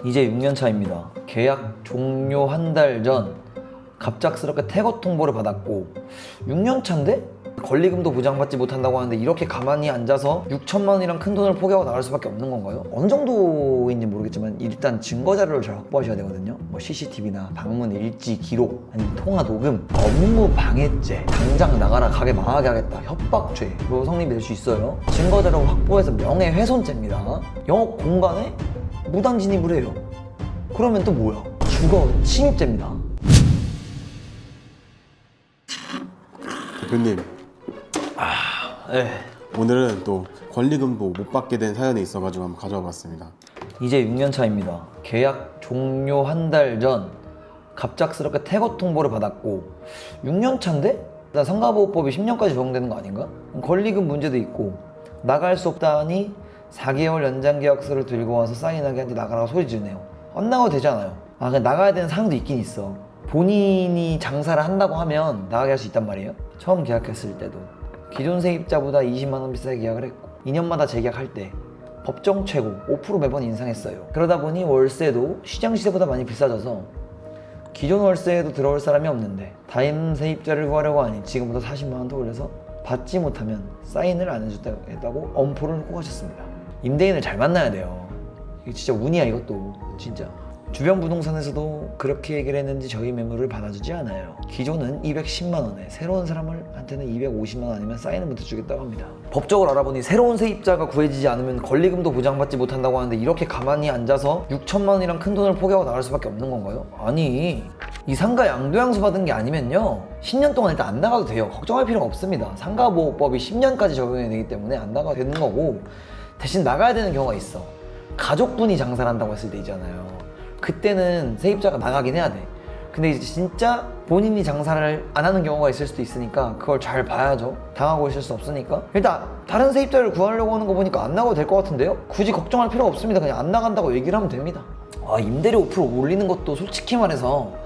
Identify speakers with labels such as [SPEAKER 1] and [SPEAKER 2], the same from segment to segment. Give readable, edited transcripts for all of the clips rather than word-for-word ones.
[SPEAKER 1] 이제 6년 차입니다. 계약 종료 한 달 전 갑작스럽게 퇴거 통보를 받았고 6년 차인데? 권리금도 보장받지 못한다고 하는데 이렇게 가만히 앉아서 6천만 원이랑 큰 돈을 포기하고 나갈 수밖에 없는 건가요? 어느 정도인지 모르겠지만 일단 증거 자료를 잘 확보하셔야 되거든요. 뭐 CCTV나 방문 일지 기록, 아니면 통화 녹음, 업무 방해죄, 당장 나가라 가게 망하게 하겠다, 협박죄로 성립이 될 수 있어요. 증거 자료 확보해서 명예훼손죄입니다. 영업 공간에 무단 진입을 해요. 그러면 또 뭐야? 주거 침입죄입니다.
[SPEAKER 2] 대표님,
[SPEAKER 1] 네.
[SPEAKER 2] 오늘은 또 권리금도 못 받게 된 사연이 있어가지고 한번 가져와 봤습니다.
[SPEAKER 1] 이제 6년 차입니다. 계약 종료 한 달 전 갑작스럽게 퇴거 통보를 받았고 6년 차인데? 나 상가보호법이 10년까지 적용되는 거 아닌가? 권리금 문제도 있고 나갈 수 없다니 4개월 연장 계약서를 들고 와서 사인하게 한테 나가라고 소리 지르네요. 안 나가도 되잖아요. 그냥 나가야 되는 상황도 있긴 있어. 본인이 장사를 한다고 하면 나가게 할 수 있단 말이에요. 처음 계약했을 때도 기존 세입자보다 20만 원 비싸게 계약을 했고 2년마다 재계약할 때 법정 최고 5% 매번 인상했어요. 그러다 보니 월세도 시장 시세보다 많이 비싸져서 기존 월세에도 들어올 사람이 없는데 다임 세입자를 구하려고 하니 지금부터 40만 원 더 올려서 받지 못하면 사인을 안 해줬다고 엄포를 놓고 가셨습니다. 임대인을 잘 만나야 돼요. 이거 진짜 운이야 이것도 진짜. 주변 부동산에서도 그렇게 얘기를 했는지 저희 매물을 받아주지 않아요. 기존은 210만 원에 새로운 사람한테는 250만 원 아니면 사인을부터 주겠다고 합니다. 법적으로 알아보니 새로운 세입자가 구해지지 않으면 권리금도 보장받지 못한다고 하는데 이렇게 가만히 앉아서 6천만 원이랑 큰 돈을 포기하고 나갈 수밖에 없는 건가요? 아니, 이 상가 양도양수 받은 게 아니면요 10년 동안 일단 안 나가도 돼요. 걱정할 필요가 없습니다. 상가보호법이 10년까지 적용이 되기 때문에 안 나가도 되는 거고, 대신 나가야 되는 경우가 있어. 가족분이 장사를 한다고 했을 때 있잖아요. 그때는 세입자가 나가긴 해야 돼. 근데 이제 진짜 본인이 장사를 안 하는 경우가 있을 수도 있으니까 그걸 잘 봐야죠. 당하고 있을 수 없으니까. 일단 다른 세입자를 구하려고 하는 거 보니까 안 나가도 될 것 같은데요? 굳이 걱정할 필요가 없습니다. 그냥 안 나간다고 얘기를 하면 됩니다. 임대료 5% 올리는 것도 솔직히 말해서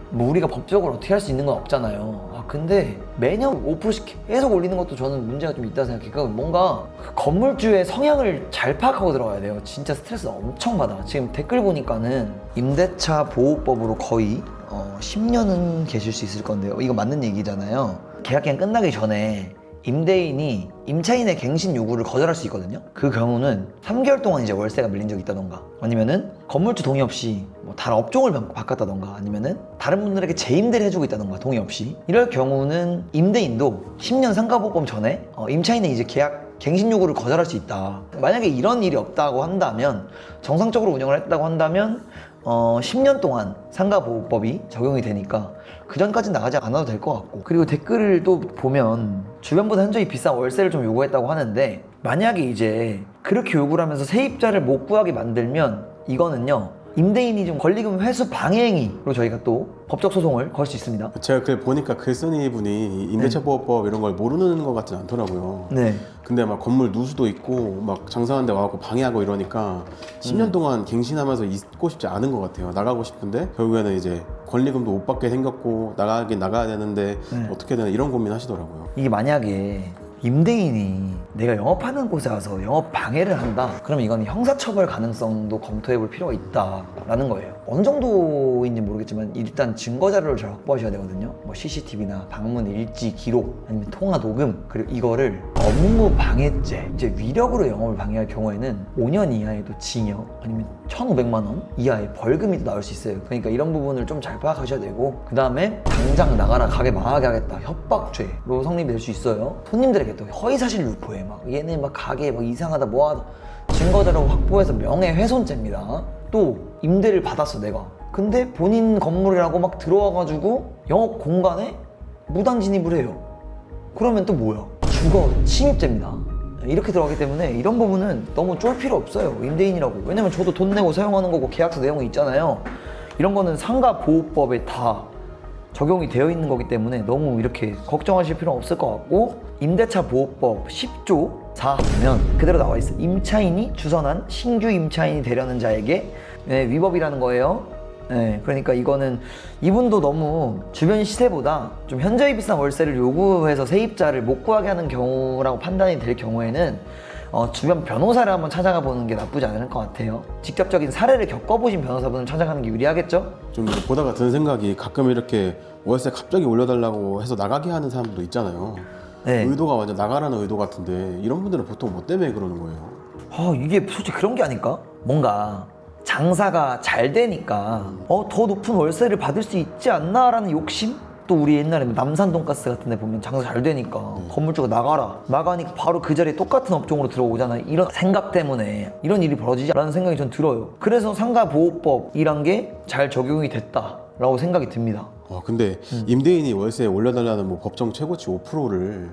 [SPEAKER 1] 뭐 우리가 법적으로 어떻게 할 수 있는 건 없잖아요. 근데 매년 5%씩 계속 올리는 것도 저는 문제가 좀 있다 생각해요. 그러니까 뭔가 그 건물주의 성향을 잘 파악하고 들어가야 돼요. 진짜 스트레스 엄청 받아. 지금 댓글 보니까는 임대차 보호법으로 거의 10년은 계실 수 있을 건데요. 이거 맞는 얘기잖아요. 계약기간 끝나기 전에 임대인이 임차인의 갱신 요구를 거절할 수 있거든요. 그 경우는 3개월 동안 이제 월세가 밀린 적이 있다던가, 아니면은 건물주 동의 없이 뭐 다른 업종을 바꿨다던가, 아니면은 다른 분들에게 재임대를 해주고 있다던가 동의 없이, 이럴 경우는 임대인도 10년 상가보호법 전에 임차인의 이제 계약 갱신 요구를 거절할 수 있다. 만약에 이런 일이 없다고 한다면, 정상적으로 운영을 했다고 한다면 10년 동안 상가보호법이 적용이 되니까 그 전까지 나가지 않아도 될 것 같고. 그리고 댓글을 또 보면 주변보다 현저히 비싼 월세를 좀 요구했다고 하는데, 만약에 이제 그렇게 요구를 하면서 세입자를 못 구하게 만들면 이거는요 임대인이 좀 권리금 회수 방해행위로 저희가 또 법적 소송을 걸 수 있습니다.
[SPEAKER 2] 제가 그 보니까 글 쓴 이분이 임대차 보호법 이런 걸 모르는 것 같진 않더라고요.
[SPEAKER 1] 네.
[SPEAKER 2] 근데 막 건물 누수도 있고 막 장사하는데 와갖고 방해하고 이러니까 10년 동안 갱신하면서 있고 싶지 않은 것 같아요. 나가고 싶은데 결국에는 이제 권리금도 못 받게 생겼고 나가긴 나가야 되는데 어떻게 되나 이런 고민 하시더라고요.
[SPEAKER 1] 이게 만약에 임대인이 내가 영업하는 곳에 와서 영업 방해를 한다, 그러면 이건 형사처벌 가능성도 검토해 볼 필요가 있다라는 거예요. 어느 정도인지 모르겠지만 일단 증거 자료를 잘 확보하셔야 되거든요. 뭐 CCTV나 방문 일지 기록, 아니면 통화 녹음, 그리고 이거를 업무 방해죄, 이제 위력으로 영업을 방해할 경우에는 5년 이하에도 징역, 아니면 1,500만 원 이하의 벌금이 또 나올 수 있어요. 그러니까 이런 부분을 좀 잘 파악하셔야 되고, 그 다음에 당장 나가라 가게 망하게 하겠다, 협박죄로 성립이 될 수 있어요. 손님들에게 또 허위사실 유포해, 막 얘네 막 가게 막 이상하다 뭐하다, 증거자료 확보해서 명예훼손죄입니다. 또 임대를 받았어 내가, 근데 본인 건물이라고 막 들어와가지고 영업 공간에 무단 진입을 해요. 그러면 또 뭐야? 주거 침입죄입니다. 이렇게 들어가기 때문에 이런 부분은 너무 쫄 필요 없어요. 임대인이라고. 왜냐면 저도 돈 내고 사용하는 거고 계약서 내용이 있잖아요. 이런 거는 상가보호법에 다 적용이 되어 있는 거기 때문에 너무 이렇게 걱정하실 필요는 없을 것 같고, 임대차 보호법 10조 4 보면 그대로 나와 있어요. 임차인이 주선한 신규 임차인이 되려는 자에게 위법이라는 거예요. 그러니까 이거는 이분도 너무 주변 시세보다 좀 현저히 비싼 월세를 요구해서 세입자를 못 구하게 하는 경우라고 판단이 될 경우에는 주변 변호사를 한번 찾아가 보는 게 나쁘지 않을 것 같아요. 직접적인 사례를 겪어보신 변호사분을 찾아가는 게 유리하겠죠?
[SPEAKER 2] 좀 보다가 드는 생각이 가끔 이렇게 월세 갑자기 올려달라고 해서 나가게 하는 사람도 있잖아요.
[SPEAKER 1] 네.
[SPEAKER 2] 의도가 완전 나가라는 의도 같은데 이런 분들은 보통 뭐 때문에 그러는 거예요?
[SPEAKER 1] 이게 솔직히 그런 게 아닐까? 뭔가 장사가 잘 되니까 더 높은 월세를 받을 수 있지 않나라는 욕심? 또 우리 옛날에 남산 돈가스 같은 데 보면 장사 잘 되니까 건물 쪽으로 나가니까 바로 그 자리에 똑같은 업종으로 들어오잖아요. 이런 생각 때문에 이런 일이 벌어지자라는 생각이 전 들어요. 그래서 상가보호법이란 게 잘 적용이 됐다라고 생각이 듭니다.
[SPEAKER 2] 근데 임대인이 월세 올려달라는 뭐 법정 최고치 5%를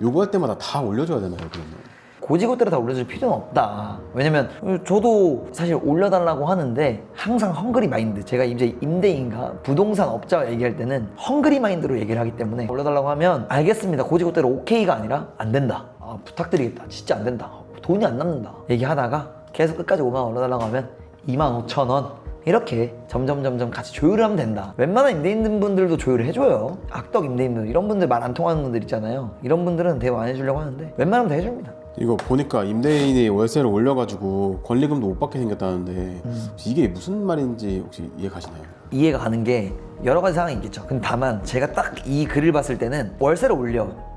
[SPEAKER 2] 요구할 때마다 다 올려줘야 되나요, 그러면?
[SPEAKER 1] 고지고대로 다 올려줄 필요는 없다. 왜냐면 저도 사실 올려달라고 하는데 항상 헝그리 마인드, 제가 이제 임대인과 부동산 업자와 얘기할 때는 헝그리 마인드로 얘기를 하기 때문에 올려달라고 하면 알겠습니다, 고지고대로 오케이가 아니라 안 된다, 부탁드리겠다, 진짜 안 된다, 돈이 안 남는다 얘기하다가 계속 끝까지 5만 원 올려달라고 하면 25,000원 이렇게 점점 같이 조율을 하면 된다. 웬만한 임대인분들도 조율을 해줘요. 악덕 임대인분, 이런 분들 말 안 통하는 분들 있잖아요. 이런 분들은 대화 안 해주려고 하는데 웬만하면 다 해줍니다.
[SPEAKER 2] 이거 보니까 임대인이 월세를 올려가지고 권리금도 못 받게 생겼다는데 혹시 이게 무슨 말인지 혹시 이해 가시나요?
[SPEAKER 1] 이해가 가는 게 여러 가지 상황이 있겠죠. 근데 다만 제가 딱 이 글을 봤을 때는 월세를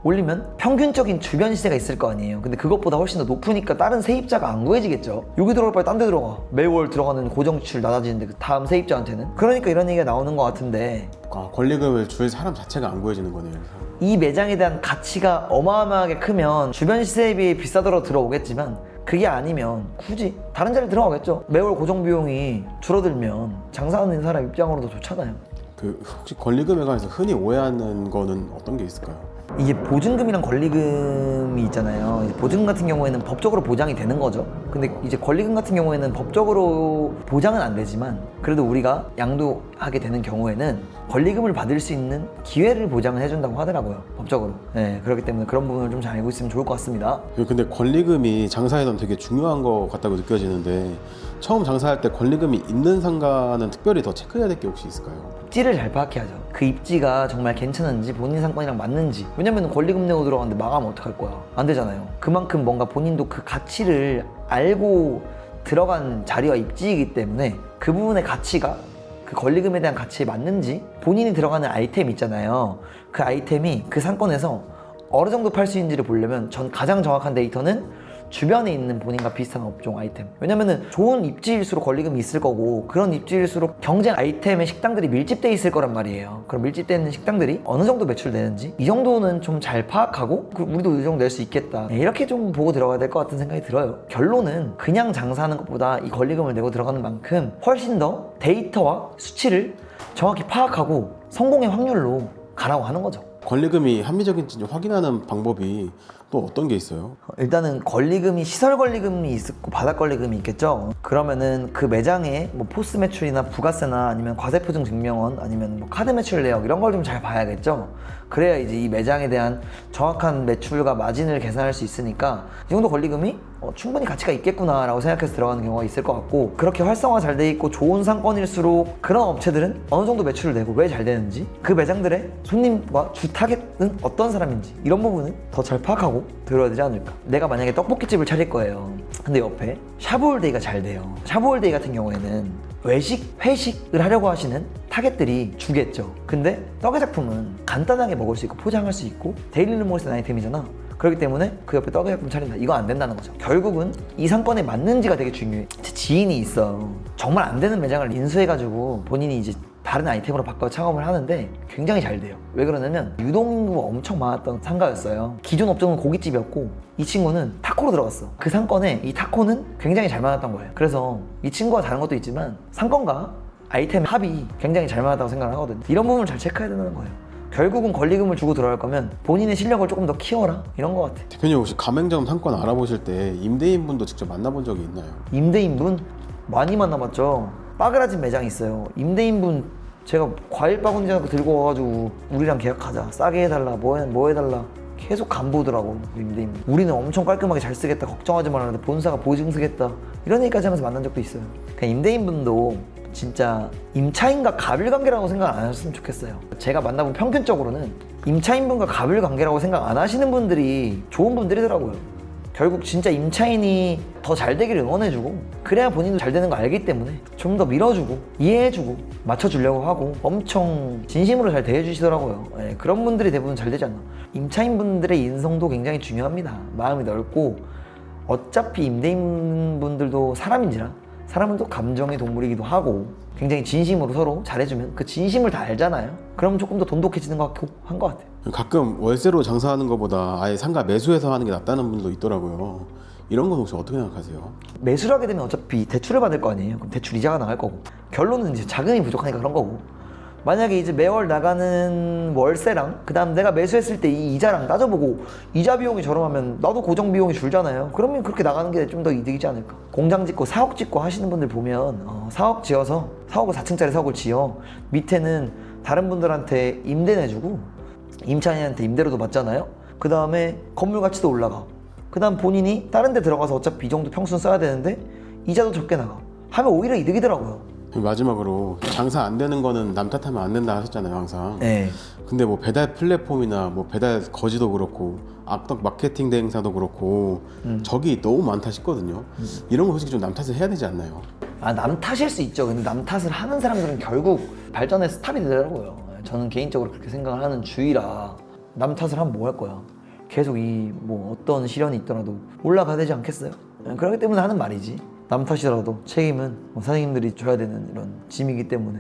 [SPEAKER 1] 올리면 평균적인 주변 시세가 있을 거 아니에요. 근데 그것보다 훨씬 더 높으니까 다른 세입자가 안 구해지겠죠. 여기 들어갈 바에 딴 데 들어가. 매월 들어가는 고정지출 낮아지는데 그 다음 세입자한테는. 그러니까 이런 얘기가 나오는 것 같은데,
[SPEAKER 2] 권리금을 줄 사람 자체가 안 구해지는 거네요.
[SPEAKER 1] 이 매장에 대한 가치가 어마어마하게 크면 주변 시세에 비해 비싸더라도 들어오겠지만, 그게 아니면 굳이 다른 자리 들어가겠죠. 매월 고정 비용이 줄어들면 장사하는 사람 입장으로도 좋잖아요.
[SPEAKER 2] 혹시 권리금에 관해서 흔히 오해하는 거는 어떤 게 있을까요?
[SPEAKER 1] 이게 보증금이랑 권리금이 있잖아요. 보증금 같은 경우에는 법적으로 보장이 되는 거죠. 근데 이제 권리금 같은 경우에는 법적으로 보장은 안 되지만 그래도 우리가 양도하게 되는 경우에는 권리금을 받을 수 있는 기회를 보장을 해준다고 하더라고요, 법적으로. 네, 그렇기 때문에 그런 부분을 좀 잘 알고 있으면 좋을 것 같습니다.
[SPEAKER 2] 근데 권리금이 장사에선 되게 중요한 것 같다고 느껴지는데 처음 장사할 때 권리금이 있는 상가는 특별히 더 체크해야 될 게 혹시 있을까요?
[SPEAKER 1] 입지를 잘 파악해야죠. 그 입지가 정말 괜찮은지 본인 상권이랑 맞는지. 왜냐면 권리금 내고 들어갔는데 마감하면 어떡할 거야? 안 되잖아요. 그만큼 뭔가 본인도 그 가치를 알고 들어간 자리와 입지이기 때문에 그 부분의 가치가 그 권리금에 대한 가치에 맞는지, 본인이 들어가는 아이템 있잖아요. 그 아이템이 그 상권에서 어느 정도 팔 수 있는지를 보려면 전 가장 정확한 데이터는 주변에 있는 본인과 비슷한 업종 아이템. 왜냐면은 좋은 입지일수록 권리금이 있을 거고, 그런 입지일수록 경쟁 아이템의 식당들이 밀집돼 있을 거란 말이에요. 그럼 밀집돼 있는 식당들이 어느 정도 매출되는지 이 정도는 좀 잘 파악하고 우리도 이 정도 낼 수 있겠다, 이렇게 좀 보고 들어가야 될 것 같은 생각이 들어요. 결론은 그냥 장사하는 것보다 이 권리금을 내고 들어가는 만큼 훨씬 더 데이터와 수치를 정확히 파악하고 성공의 확률로 가라고 하는 거죠.
[SPEAKER 2] 권리금이 합리적인지 확인하는 방법이 또 어떤 게 있어요?
[SPEAKER 1] 일단은 권리금이 시설 권리금이 있고 바닥 권리금이 있겠죠. 그러면은 그 매장에 뭐 포스 매출이나 부가세나 아니면 과세표준 증명원 아니면 뭐 카드 매출 내역 이런 걸 좀 잘 봐야겠죠. 그래야 이제 이 매장에 대한 정확한 매출과 마진을 계산할 수 있으니까 이 정도 권리금이 충분히 가치가 있겠구나 라고 생각해서 들어가는 경우가 있을 것 같고, 그렇게 활성화 잘 돼 있고 좋은 상권일수록 그런 업체들은 어느 정도 매출을 내고 왜 잘 되는지, 그 매장들의 손님과 주 타겟은 어떤 사람인지, 이런 부분은 더 잘 파악하고 들어야 되지 않을까. 내가 만약에 떡볶이집을 차릴 거예요. 근데 옆에 샤브홀데이가 잘 돼요. 샤브홀데이 같은 경우에는 외식, 회식을 하려고 하시는 타겟들이 주겠죠. 근데 떡의 작품은 간단하게 먹을 수 있고 포장할 수 있고 데일리로 쓰는 아이템이잖아. 그렇기 때문에 그 옆에 떡의 작품 차린다, 이거 안 된다는 거죠. 결국은 이 상권에 맞는지가 되게 중요해. 제 지인이 있어. 정말 안 되는 매장을 인수해가지고 본인이 이제 다른 아이템으로 바꿔 창업을 하는데 굉장히 잘 돼요. 왜 그러냐면 유동인구가 엄청 많았던 상가였어요. 기존 업종은 고깃집이었고 이 친구는 타코로 들어갔어. 그 상권에 이 타코는 굉장히 잘 맞았던 거예요. 그래서 이 친구가 다른 것도 있지만 상권과 아이템 합이 굉장을 잘 맞았다고 생각을 하거든요. 이런 부분을 잘 체크해야 되는 거예요. 결국은 권리금을 주고 들어갈 거면 본인의 실력을 조금 더 키워라, 이런 것 같아.
[SPEAKER 2] 대표님 혹시 가맹점 상권 알아보실 때 임대인분도 직접 만나본 적이 있나요?
[SPEAKER 1] 임대인분? 많이 만나봤죠. 빠그라진 매장이 있어요. 임대인분 제가 과일 바구니 하나 들고 와가지고 우리랑 계약하자, 싸게 해달라, 뭐 해달라 계속 간보더라고. 임대인분 우리는 엄청 깔끔하게 잘 쓰겠다, 걱정하지 말라는데 본사가 보증 쓰겠다, 이런 얘기까지 하면서 만난 적도 있어요. 그냥 임대인분도 진짜 임차인과 갑일관계라고 생각 안 하셨으면 좋겠어요. 제가 만나본 평균적으로는 임차인분과 갑일관계라고 생각 안 하시는 분들이 좋은 분들이더라고요. 결국 진짜 임차인이 더 잘 되기를 응원해주고 그래야 본인도 잘 되는 거 알기 때문에 좀 더 밀어주고 이해해주고 맞춰주려고 하고 엄청 진심으로 잘 대해주시더라고요. 예, 그런 분들이 대부분 잘 되지 않나. 임차인분들의 인성도 굉장히 중요합니다. 마음이 넓고 어차피 임대인분들도 사람인지라 사람은 또 감정의 동물이기도 하고 굉장히 진심으로 서로 잘해주면 그 진심을 다 알잖아요. 그럼 조금 더 돈독해지는 것 같고 한 것 같아요.
[SPEAKER 2] 가끔 월세로 장사하는 것보다 아예 상가 매수해서 하는 게 낫다는 분도 있더라고요. 이런 건 혹시 어떻게 생각하세요?
[SPEAKER 1] 매수를 하게 되면 어차피 대출을 받을 거 아니에요. 그럼 대출 이자가 나갈 거고 결론은 이제 자금이 부족하니까 그런 거고 만약에 이제 매월 나가는 월세랑 그 다음 내가 매수했을 때 이 이자랑 따져보고 이자 비용이 저렴하면 나도 고정 비용이 줄잖아요. 그러면 그렇게 나가는 게 좀 더 이득이지 않을까. 공장 짓고 사옥 짓고 하시는 분들 보면 사옥 지어서 사옥을 4층짜리 사옥을 지어 밑에는 다른 분들한테 임대 내주고 임차인한테 임대료도 받잖아요. 그 다음에 건물 가치도 올라가. 그 다음 본인이 다른 데 들어가서 어차피 이 정도 평수는 써야 되는데 이자도 적게 나가 하면 오히려 이득이더라고요.
[SPEAKER 2] 마지막으로 장사 안 되는 거는 남 탓하면 안 된다 하셨잖아요, 항상.
[SPEAKER 1] 네.
[SPEAKER 2] 근데 뭐 배달 플랫폼이나 뭐 배달 거지도 그렇고 악덕 마케팅 대행사도 그렇고 적이 너무 많다 싶거든요. 이런 거 솔직히 좀 남 탓을 해야 되지 않나요?
[SPEAKER 1] 남 탓일 수 있죠. 근데 남 탓을 하는 사람들은 결국 발전의 스탑이 되더라고요. 저는 개인적으로 그렇게 생각을 하는 주의라 남 탓을 하면 뭐 할 거야. 계속 이 뭐 어떤 시련이 있더라도 올라가야 되지 않겠어요? 그렇기 때문에 하는 말이지. 남 탓이라도 책임은 사장님들이 져야 되는 이런 짐이기 때문에